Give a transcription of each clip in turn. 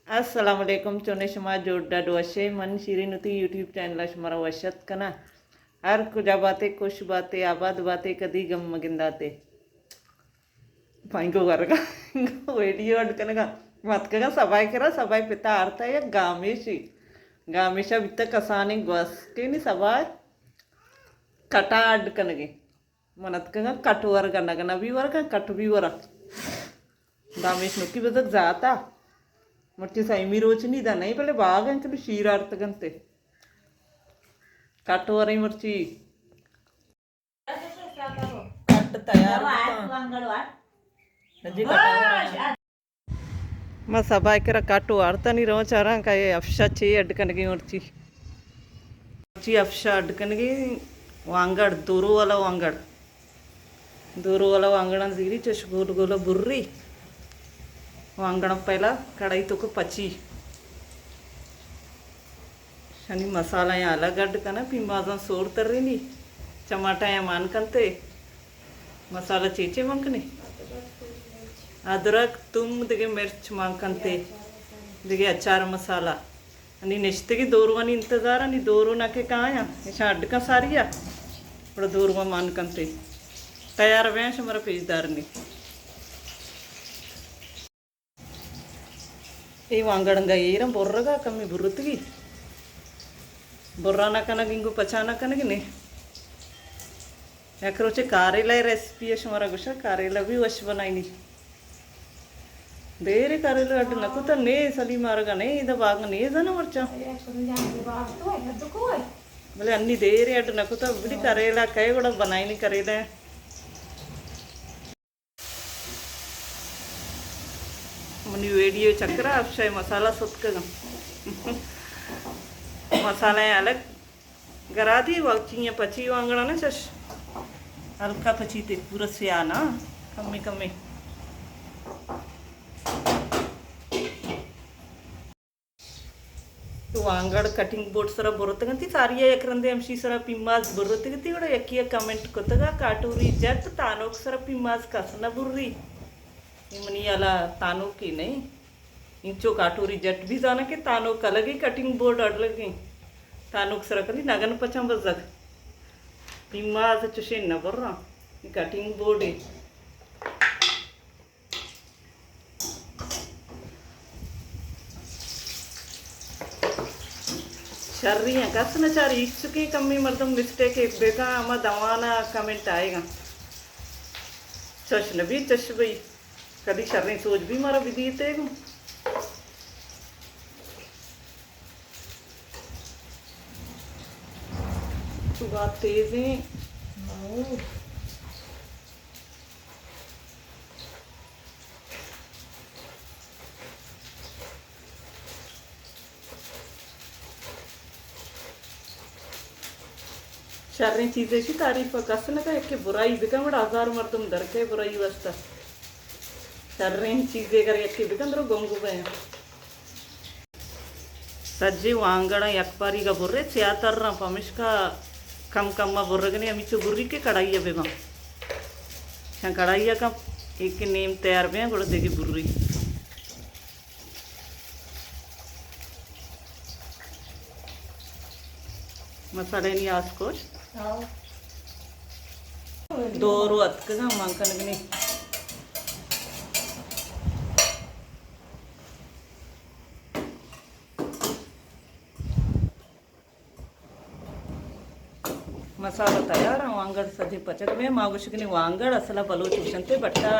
Assalamualaikum चोने शमा जोड़ा डोशे मन शिरीनुती YouTube channel शमारा वशत कना हर कुछ बातें कुछ बातें आबाद बातें कदी गम मगिंदाते पाइंको करगा वीडियो अडकनगा मत कगा सबाई करा सबाई पिता आरता या गामेशी गामेशा बित्ता कसानी गस के नी सबाई कटा अडकनगे मनत कगा कटवर गना गना भी वरका कट भी वरा गामेश नुकी बजक जाता मट्टी सैमी रोचनी दा नहीं पहले बाग अंकल शीरार्थ गंते कट हो रही मर्ची कट तैयार मैं सबाई करा कट वारता नहीं रो चारा का ये अफशा चे अडकन की मर्ची मर्ची अफशा अडकन की वांगड़ दूरो वाला वांगड़ा दीरी चश गोल गोला बुर्री वांगण पहिला कढ़ाई तो को पची शनि मसाला या अलग अड कना पिंबाजन सोर तर रही नी टमाटा या मान कंते मसाला चीचे मंकने अदरक तुम दिगे मिर्च मांकंते दिगे अचार मसाला अनि निश्ते की दोरवानी इंतजार अनि दोरो नाके काया ऐसा अड का सारिया बड़ा दोरवा मान कंते तैयार वैश हमारा पेजदार ने ये वांगड़ंगा ये बोर्रगा कमी बुर्रुतगी बोर्राना कनग इंगु पचाना कनग ने याकरोचे कारेला रेसिपी हमारा गुशा कारेला भी वश बनाई ಬೇರೆ ಕಾರೆಲ್ಲ ಅಡ್ಡ ನಕುತ ನೇ ಸಲಿ ಮಾರಗನೆ ಇದ ಬಾಗ ನೇ ಜನ ವರ್ಚ बोले अन्नी देर अड्ड नकुता बिड़ी करेला कई गुड़ा बनाई नहीं करेला मनी वीडियो चक्रा अक्षय मसाला सुतक मसाला अलग गरा दी वाची पची वांगड़ा ना चश हल्का पची ते पूरा से आना कम्मी कम्मी वांगड़ कटिंग बोर्ड सर बरतगंती सारिया एकरंदे अंशी सर पिम्माज बरतगंती ಕೂಡ ಯಕ್ಕಿಯ ಕಮೆಂಟ್ ಕೊತ್ತಗ ಕಾಟೂರಿ ಜಟ್ ತಾನೋಕ್ ಸರ पिम्माज कसನ बुर्री इमनी अला तानो की नहीं इंचो काटूरी जट भी जाना के तानो अलग ही कटिंग बोर्ड अडलग तानोक सर कली नगन पचम बजक पिम्माज चुशे न बर्रा कटिंग बोर्ड शर्री हैं कसना चार इच्छुकी कमी मर्दम मिस्टेक एक बेटा अमा दवाना कमेंट आएगा चश न भी चश भाई कभी शर्री सोच भी मारा भी दीते सुबह तेज है शर्री चीज़ें की तारीफ कसं का एक बुराई बिका बड़ा आजार मर्दम दर के बुराई वस्ता शर्री चीज़ें कर एक बिकंद्रो गोंगु पे सज्जी वांगड़ा यकपारी का बुर्रे सियातर ना पमिश का कम कम बुर्रगने अमी चु बुर्री के कढ़ाई बेगा यहाँ कढ़ाई का एक नेम तैयार पे गुड़ देगी बुर्री मसाले नहीं आसकोश दोरू अतकगा मांकनगनी मसाला तैयार वांगड़ सजी पचक में मागुशकनी वांगड़ असला बलो चूशनते बट्टा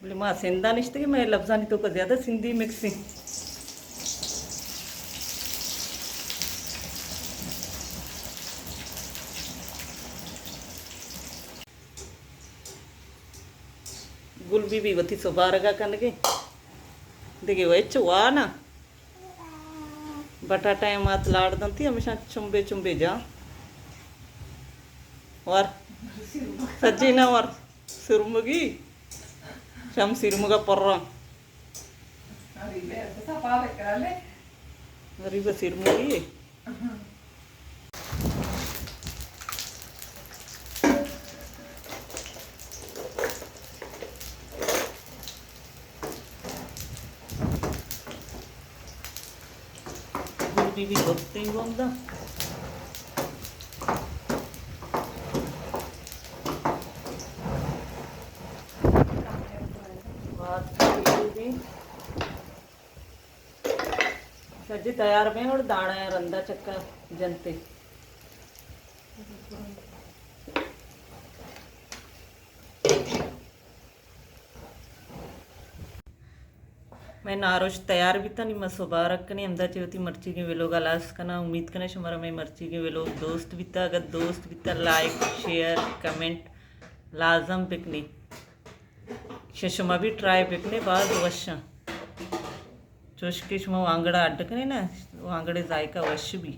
बोले माँ सिंधा निश्ते मैं लफ्जानी तो को ज़्यादा सिंधी मिक्सिंग गुलबी भी वती सुबारगा कनगे देखिए वही चुआ ना बटाटा मात लाड़ दंती हमेशा चुंबे चुंबे जा और सज्जी ना और सिरमुगी शम सिरमुगा पर्रा अरे बस सिरमुगी भी होते ही बोंदा बात भी सज्जी तैयार में और दाना है रंदा चक्का जनते मैं नारोश तैयार भी था नहीं मैं सुबह रखने अंदर होती मर्ची के वेलो का लास्ट करना उम्मीद करने हमारा मैं मर्ची के वेलो दोस्त भी था अगर दोस्त भी था लाइक शेयर कमेंट लाजम पिकनी शशमा भी ट्राई पिकने बाद वश चुष्किश में आंगड़ा अड्डकने ना वो आंगड़े जायका वश भी